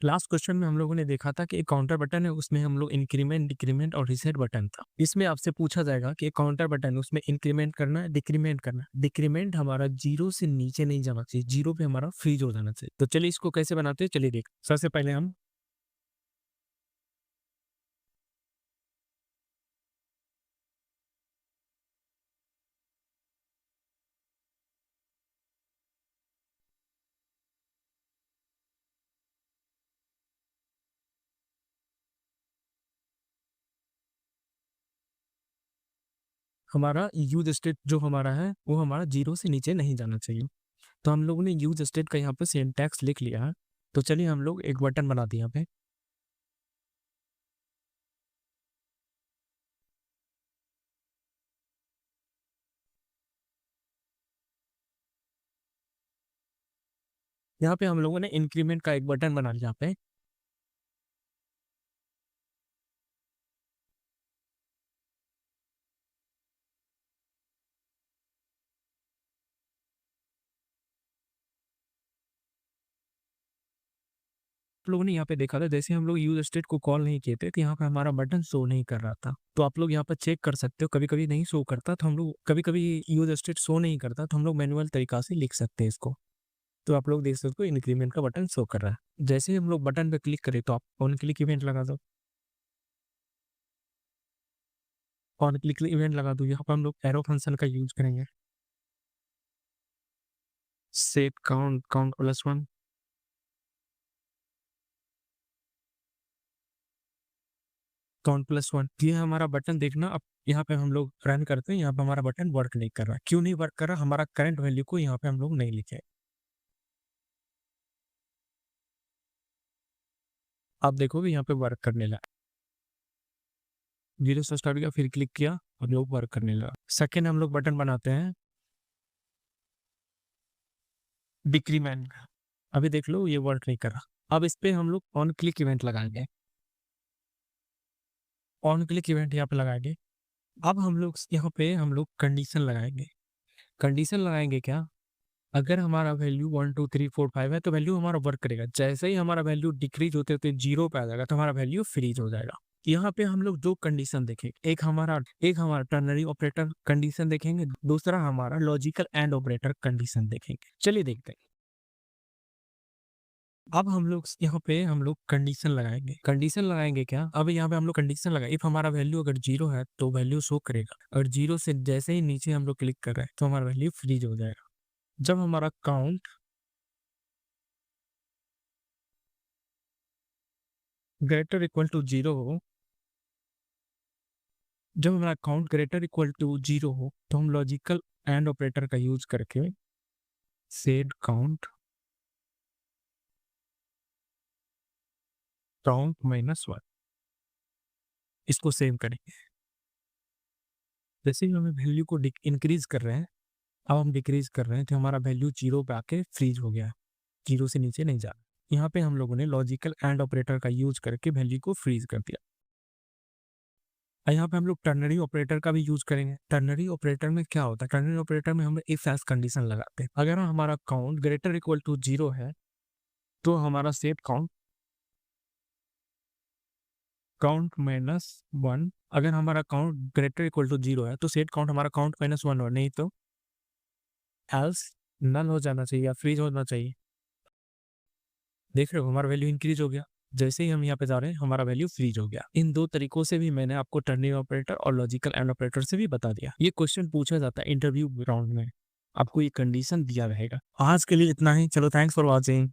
Last question में हम लोगों ने देखा था कि एक काउंटर बटन है, उसमें हम लोग इंक्रीमेंट, डिक्रीमेंट और रीसेट बटन था। इसमें आपसे पूछा जाएगा कि एक काउंटर बटन, उसमें इंक्रीमेंट करना है, डिक्रीमेंट करना है। डिक्रीमेंट हमारा 0 से नीचे नहीं जाना चाहिए, 0 पे हमारा फ्रीज हो जाना चाहिए। तो चलिए इसको कैसे बनाते हैं, चलिए देख। सबसे पहले हम हमारा यूज स्टेट जो हमारा है वो हमारा 0 से नीचे नहीं जाना चाहिए। तो हम लोगों ने यूज स्टेट का यहाँ पे सिंटैक्स लिख लिया है। तो चलिए हम लोग एक बटन बना दिए यहाँ पे। यहाँ पे हम लोगों ने इंक्रीमेंट का एक बटन बना लिया यहाँ पे। आप लोगों ने यहाँ पे देखा था, जैसे हम लोग यूज स्टेट को कॉल नहीं किए थे तो यहाँ पे हमारा बटन शो नहीं कर रहा था। तो आप लोग यहाँ पर चेक कर सकते हो, कभी कभी नहीं शो करता, तो हम लोग कभी कभी यूज स्टेट शो नहीं करता तो हम लोग मैनुअल तरीका से लिख सकते हैं इसको। तो आप लोग देख सकते हो इंक्रीमेंट का बटन शो कर रहा है। जैसे ही हम लोग बटन पे क्लिक करें तो आप ऑन क्लिक इवेंट लगा दो। ऑन क्लिक इवेंट लगा दो, यहाँ पर हम लोग एरो फंक्शन का यूज करेंगे। Set count, count plus 1। Count plus 1, ये हमारा बटन देखना। अब यहाँ पे हम लोग रन करते हैं, यहाँ पे हमारा बटन वर्क नहीं कर रहा। क्यों नहीं वर्क कर रहा? हमारा करंट वैल्यू को यहाँ पे हम लोग नहीं लिखे। आप देखोगे यहाँ पे वर्क करने लगा। 0 से स्टार्ट किया, फिर क्लिक किया और लोग वर्क करने लगा। सेकेंड हम लोग बटन बनाते हैं डिक्रीमेंट। अभी देख लो ये वर्क नहीं कर रहा। अब इस पे हम लोग ऑन क्लिक इवेंट लगाएंगे। ऑन क्लिक इवेंट यहाँ पे लगाएंगे। अब हम लोग यहाँ पे हम लोग कंडीशन लगाएंगे। कंडीशन लगाएंगे क्या? अगर हमारा वैल्यू 1 2 3 4 5 है तो वैल्यू हमारा वर्क करेगा। जैसे ही हमारा वैल्यू डिक्रीज होते होते 0 पे आ जाएगा तो हमारा वैल्यू फ्रीज हो जाएगा। यहाँ पे हम लोग दो कंडीशन देखेंगे, एक हमारा टर्नरी ऑपरेटर कंडीशन देखेंगे, दूसरा हमारा लॉजिकल एंड ऑपरेटर कंडीशन देखेंगे। चलिए देखते हैं। अब हम लोग यहाँ पे हम लोग कंडीशन लगाएंगे। कंडीशन लगाएंगे क्या? अब यहाँ पे हम लोग कंडीशन लगाए, इफ हमारा वैल्यू अगर 0 है तो वैल्यू शो करेगा, और 0 से जैसे ही नीचे हम लोग क्लिक कर रहे हैं तो हमारा वैल्यू फ्रीज हो जाएगा। जब हमारा काउंट ग्रेटर इक्वल टू 0 हो, जब हमारा काउंट ग्रेटर इक्वल टू 0 हो तो हम लॉजिकल एंड ऑपरेटर का यूज करके सेड काउंट, काउंट -1 इसको सेव करेंगे। जैसे ही हमें वैल्यू को इंक्रीज कर रहे हैं, अब हम डिक्रीज कर रहे हैं तो हमारा वैल्यू 0 पे आके फ्रीज हो गया। 0 से नीचे नहीं जा रहा। यहाँ पे हम लोगों ने लॉजिकल एंड ऑपरेटर का यूज करके वैल्यू को फ्रीज कर दिया। और यहाँ पे हम लोग टर्नरी ऑपरेटर का भी यूज करेंगे। टर्नरी ऑपरेटर में क्या होता है? टर्नरी ऑपरेटर में हम इफ एल्स कंडीशन लगाते हैं। अगर हमारा काउंट ग्रेटर इक्वल टू 0 है तो हमारा सेट काउंट, काउंट -1। अगर हमारा काउंट ग्रेटर इक्वल टू 0 है तो सेट काउंट हमारा काउंट -1 हो, नहीं तो एल्स नल हो जाना चाहिए या फ्रीज होना चाहिए। देख रहे हो हमारा वैल्यू इंक्रीज हो गया। जैसे ही हम यहाँ पे जा रहे हैं हमारा वैल्यू फ्रीज हो गया। इन दो तरीकों से भी मैंने आपको टर्नरी ऑपरेटर और लॉजिकल एंड ऑपरेटर से भी बता दिया। ये क्वेश्चन पूछा जाता है इंटरव्यू राउंड में, आपको ये कंडीशन दिया रहेगा। आज के लिए इतना ही, चलो थैंक्स फॉर वॉचिंग।